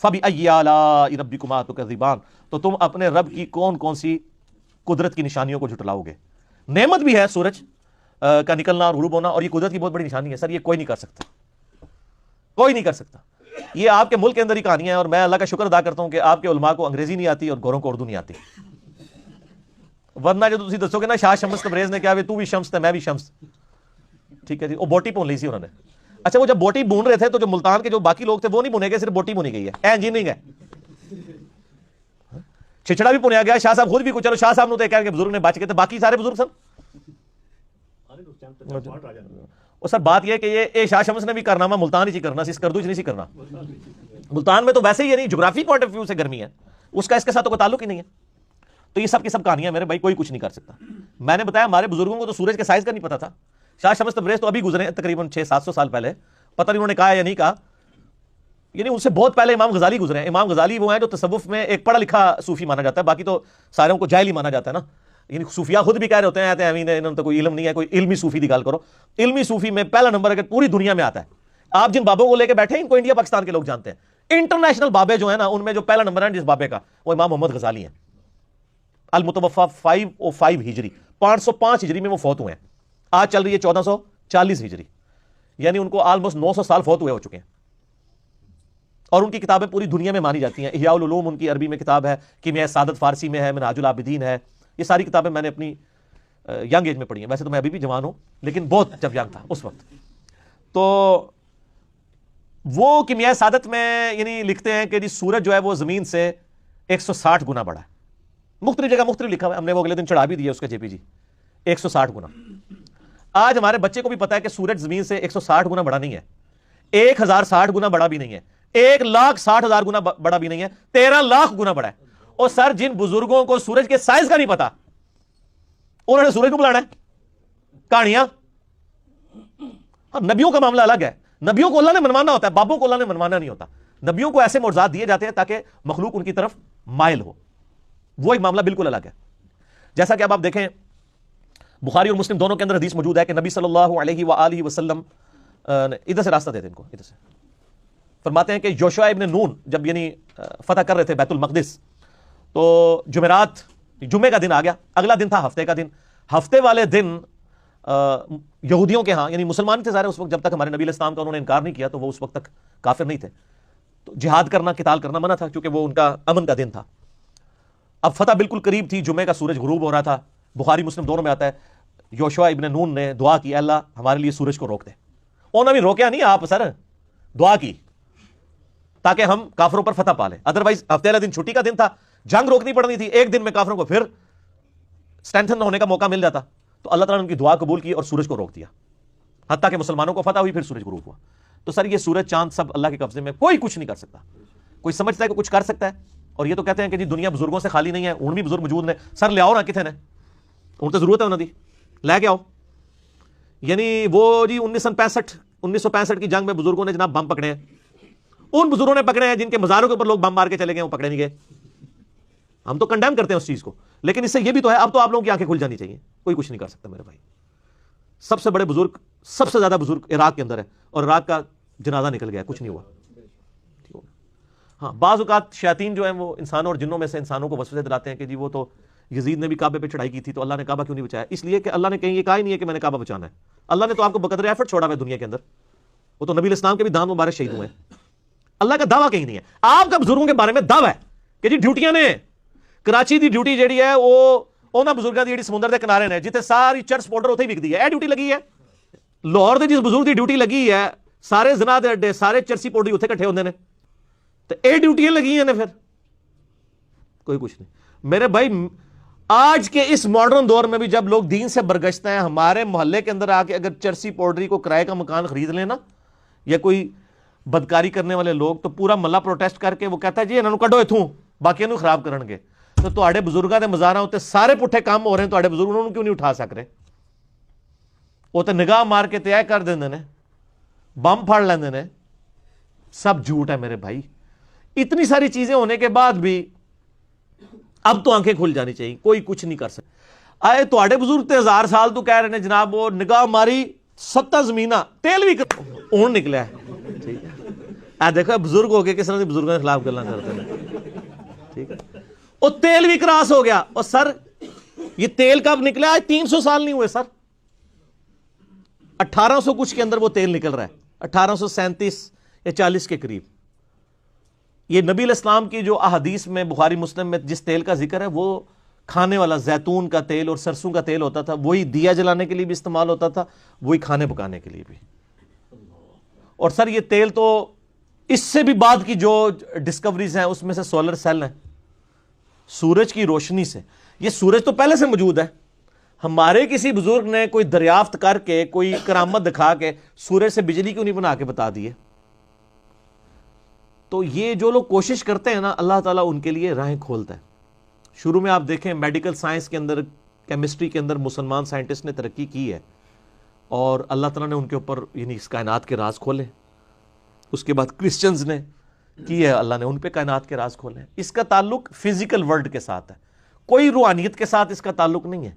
فَبِأَيِّ آلَاءِ رَبِّكُمَا تُكَذِّبَانِ، تو تم اپنے رب کی کون کون سی قدرت کی نشانیوں کو جھٹلاؤ گے. نعمت بھی ہے سورج کا نکلنا اور غروب ہونا، اور یہ قدرت کی بہت بڑی نشانی ہے. سر یہ کوئی نہیں کر سکتا، کوئی نہیں کر سکتا. یہ آپ کے ملک کے اندر ہی کہانی ہے، اور میں اللہ کا شکر ادا کرتا ہوں کہ آپ کے علماء کو انگریزی نہیں آتی اور گوروں کو اردو نہیں آتی. ورنہ جو تسی دسو گے نا شاہ شمس تبریز نے کیا تو بھی شمس تھا میں بھی شمس، ٹھیک ہے جی، وہ بوٹی بون لی سی انہوں نے. اچھا وہ جب بوٹی بون رہے تھے تو جو ملتان کے جو باقی لوگ تھے وہ نہیں بنے گئے، صرف بوٹی بنی گئی ہے، انجینئرنگ ہے. چھچڑا بھی بنیا گیا، شاہ صاحب خود بھی کچھ، چلو شاہ صاحب نے تو کہہ کے بزرگ نے بچ گئے تھے، باقی سارے بزرگ سن. اور سر بات یہ کہ یہ شاہ شمس نے بھی کارنامہ ملتان ہی کرنا سی، کردو نہیں سی کرنا. ملتان میں تو ویسے ہی یہ نہیں، جغرافی پوائنٹ آف ویو سے گرمی ہے، اس کا اس کے ساتھ تو کوئی تعلق ہی نہیں ہے. تو یہ سب کی سب کہانیاں میرے بھائی، کوئی کچھ نہیں کر سکتا. میں نے بتایا ہمارے بزرگوں کو تو سورج کے سائز کا نہیں پتا تھا. شاہ شمس تبریز تو ابھی گزرے تقریباً 600-700 سال پہلے، پتہ نہیں انہوں نے کہا یا نہیں کہا. یعنی ان سے بہت پہلے امام غزالی گزرے ہیں. امام غزالی وہ ہیں جو تصوف میں ایک پڑھا لکھا صوفی مانا جاتا ہے، باقی تو ساروں کو جاہل ہی مانا جاتا ہے نا. یعنی صوفیاء خود بھی کہہ رہے ہوتے ہیں آتے ہیں انہوں نے تو کوئی علم نہیں ہے، کوئی علمی صوفی دی گل کرو. علمی صوفی میں پہلا نمبر اگر پوری دنیا میں آتا ہے، آپ جن بابوں کو لے کے بیٹھے ہیں ان کو انڈیا پاکستان کے لوگ جانتے ہیں. انٹرنیشنل بابے جو ہیں نا ان میں جو پہلا نمبر ہے جس بابے کا، وہ امام محمد غزالی ہیں. المتوفا 505 ہجری، 505 ہجری میں وہ فوت ہوئے ہیں. آج چل رہی ہے 1440 ہجری، یعنی ان کو آلموسٹ 900 سال فوت ہوئے ہو چکے ہیں. اور ان کی کتابیں پوری دنیا میں مانی جاتی ہیں. احیاء العلوم ان کی عربی میں کتاب ہے، کیمیائے سعادت فارسی میں ہے، منہاج العابدین ہے. یہ ساری کتابیں میں نے اپنی ینگ ایج میں پڑھی ہیں. ویسے تو میں ابھی بھی جوان ہوں، لیکن بہت جب ینگ تھا اس وقت. تو وہ کیمیائے سعادت میں یعنی لکھتے ہیں کہ جی سورج جو ہے وہ زمین سے 160 گنا بڑا ہے. مختلف جگہ مختلف لکھا ہوا ہے، ہم نے وہ اگلے دن چڑھا بھی دیا اس کا جے پی جی. 160 گنا. آج ہمارے بچے کو بھی پتا ہے کہ سورج زمین سے 160 گنا بڑا نہیں ہے، 1060 گنا بڑا بھی نہیں ہے، 1,60,000 گنا بڑا بھی نہیں ہے، 13 لاکھ گنا بڑا ہے. اور سر جن بزرگوں کو سورج کے سائز کا نہیں پتا، انہوں نے سورج کو بلانا ہے. کہانیاں. نبیوں کا معاملہ الگ ہے. نبیوں کو اللہ نے منوانا ہوتا ہے، بابوں کو اللہ نے منوانا نہیں ہوتا. نبیوں کو ایسے معجزات دیے جاتے ہیں تاکہ مخلوق ان کی طرف مائل ہو. وہ ایک معاملہ بالکل الگ ہے. جیسا کہ اب آپ دیکھیں بخاری اور مسلم دونوں کے اندر حدیث موجود ہے کہ نبی صلی اللہ علیہ وآلہ وسلم، ادھر سے راستہ دیتے ان کو، ادھر سے فرماتے ہیں کہ یوشع ابن نون جب یعنی فتح کر رہے تھے بیت المقدس، تو جمعرات، جمعے کا دن آ گیا، اگلا دن تھا ہفتے کا دن. ہفتے والے دن یہودیوں کے ہاں، یعنی مسلمان تھے سارے اس وقت، جب تک ہمارے نبی علیہ السلام کا انہوں نے انکار نہیں کیا تو وہ اس وقت تک کافر نہیں تھے. تو جہاد کرنا، قتال کرنا منع تھا کیونکہ وہ ان کا امن کا دن تھا. اب فتح بالکل قریب تھی، جمعے کا سورج غروب ہو رہا تھا. بخاری مسلم دونوں میں آتا ہے یوشع ابن نون نے دعا کی، اللہ ہمارے لیے سورج کو روک دے. انہوں نے بھی روکیا نہیں، آپ سر دعا کی تاکہ ہم کافروں پر فتح پا لیں. ادروائز ہفتے والا دن چھٹی کا دن تھا، جنگ روکنی پڑنی تھی، ایک دن میں کافروں کو پھر اسٹرینتھن ہونے کا موقع مل جاتا. تو اللہ تعالیٰ نے ان کی دعا قبول کی اور سورج کو روک دیا، حتیٰ کہ مسلمانوں کو فتح ہوئی، پھر سورج غروب ہوا. تو سر یہ سورج چاند سب اللہ کے قبضے میں، کوئی کچھ نہیں کر سکتا. کوئی سمجھتا ہے کہ کچھ کر سکتا ہے، اور یہ تو کہتے ہیں کہ جی دنیا بزرگوں سے خالی نہیں ہے، اون بھی بزرگ موجود نے. سر لے آؤ نا، کتنے نے ان تو ضرورت ہے انہوں دی، لے کے آؤ. یعنی وہ جی 1965 کی جنگ میں بزرگوں نے جناب بم پکڑے ہیں، ان بزرگوں نے پکڑے ہیں جن کے مزاروں کے اوپر لوگ بم مار کے چلے گئے، وہ پکڑے نہیں گئے. ہم تو کنڈیم کرتے ہیں اس چیز کو، لیکن اس سے یہ بھی تو ہے اب تو آپ لوگوں کی آنکھیں کھل جانی چاہیے. کوئی کچھ نہیں کر سکتا میرے بھائی. سب سے بڑے بزرگ، سب سے زیادہ بزرگ عراق کے اندر ہے، اور عراق کا جنازہ نکل گیا، کچھ نہیں ہوا. ہاں بعض اوقات شیاطین جو ہیں وہ انسانوں اور جنوں میں سے انسانوں کو وسوسے دلاتے ہیں کہ جی وہ تو یزید نے بھی کعبے پہ چڑھائی کی تھی تو اللہ نے کعبہ کیوں نہیں بچایا؟ اس لیے کہ اللہ نے کہیں یہ کہا ہی نہیں ہے کہ میں نے کعبہ بچانا ہے. اللہ نے تو آپ کو بقدر ایفرٹ چھوڑا ہے دنیا کے اندر. وہ تو نبی علیہ السلام کے بھی دان مبارک شہید ہوئے ہیں. اللہ کا دعویٰ کہیں نہیں ہے. آپ کا بزرگوں کے بارے میں دعویٰ ہے کہ جی ڈیوٹیاں نے، کراچی دی ڈیوٹی جیڑی ہے وہ انہاں بزرگاں دی جیڑی سمندر دے کنارے نے جتھے ساری چرس پاؤڈر اتھے ہی وکدی ہے، اے ڈیوٹی لگی ہے. لاہور دے جس بزرگ دی ڈیوٹی لگی ہے، سارے زنا دے اڈے، سارے چرسی پاؤڈر اتھے کٹھے ہوندے نے، تو اے ڈیوٹیاں لگی ہیں نے. پھر کوئی کچھ نہیں میرے بھائی. آج کے اس ماڈرن دور میں بھی جب لوگ دین سے برگشتے ہیں، ہمارے محلے کے اندر آ کے اگر چرسی پاؤڈری کو کرائے کا مکان خرید لینا یا کوئی بدکاری کرنے والے لوگ، تو پورا محلہ پروٹیسٹ کر کے وہ کہتا ہے جی انہوں کڈو اتھوں، باقی انہوں خراب کرن گے. تو تواڈے بزرگاں دے مزاراں تے سارے پٹھے کام ہو رہے ہیں، تواڈے بزرگ انہوں کیوں نہیں اٹھا سک رہے؟ وہ تو نگاہ مار کے تے کر دیندے نے، بم پھاڑ لیندے نے. سب جھوٹ ہے میرے بھائی. اتنی ساری چیزیں ہونے کے بعد بھی اب تو آنکھیں کھل جانی چاہیے. کوئی کچھ نہیں کر سکتا. آئے تواڈے بزرگ تے 1000 سال تو کہہ رہے ہیں جناب وہ نگاہ ماری 7 زمینہ تیل بھی اون نکلا ہے. ٹھیک ہے دیکھو بزرگ ہو گئے کس طرح سے بزرگوں کے خلاف گلا کرتے ہیں. ٹھیک ہے. اور تیل بھی کراس ہو گیا. اور سر یہ تیل کب نکلا؟ آج 300 سال نہیں ہوئے سر. 1800 کچھ کے اندر وہ تیل نکل رہا ہے, 1837 یا 40 کے قریب. یہ نبی علیہ السلام کی جو احادیث میں بخاری مسلم میں جس تیل کا ذکر ہے وہ کھانے والا زیتون کا تیل اور سرسوں کا تیل ہوتا تھا. وہی دیا جلانے کے لیے بھی استعمال ہوتا تھا, وہی کھانے پکانے کے لیے بھی. اور سر یہ تیل تو اس سے بھی بعد کی جو ڈسکوریز ہیں اس میں سے سولر سیل ہیں, سورج کی روشنی سے. یہ سورج تو پہلے سے موجود ہے, ہمارے کسی بزرگ نے کوئی دریافت کر کے کوئی کرامت دکھا کے سورج سے بجلی کیوں نہیں بنا کے بتا دیے؟ تو یہ جو لوگ کوشش کرتے ہیں نا, اللہ تعالیٰ ان کے لیے راہیں کھولتا ہے. شروع میں آپ دیکھیں میڈیکل سائنس کے اندر, کیمسٹری کے اندر مسلمان سائنٹسٹ نے ترقی کی ہے, اور اللہ تعالیٰ نے ان کے اوپر یعنی اس کائنات کے راز کھولے. اس کے بعد کرسچنز نے کی ہے, اللہ نے ان پہ کائنات کے راز کھولے. اس کا تعلق فزیکل ورلڈ کے ساتھ ہے, کوئی روحانیت کے ساتھ اس کا تعلق نہیں ہے.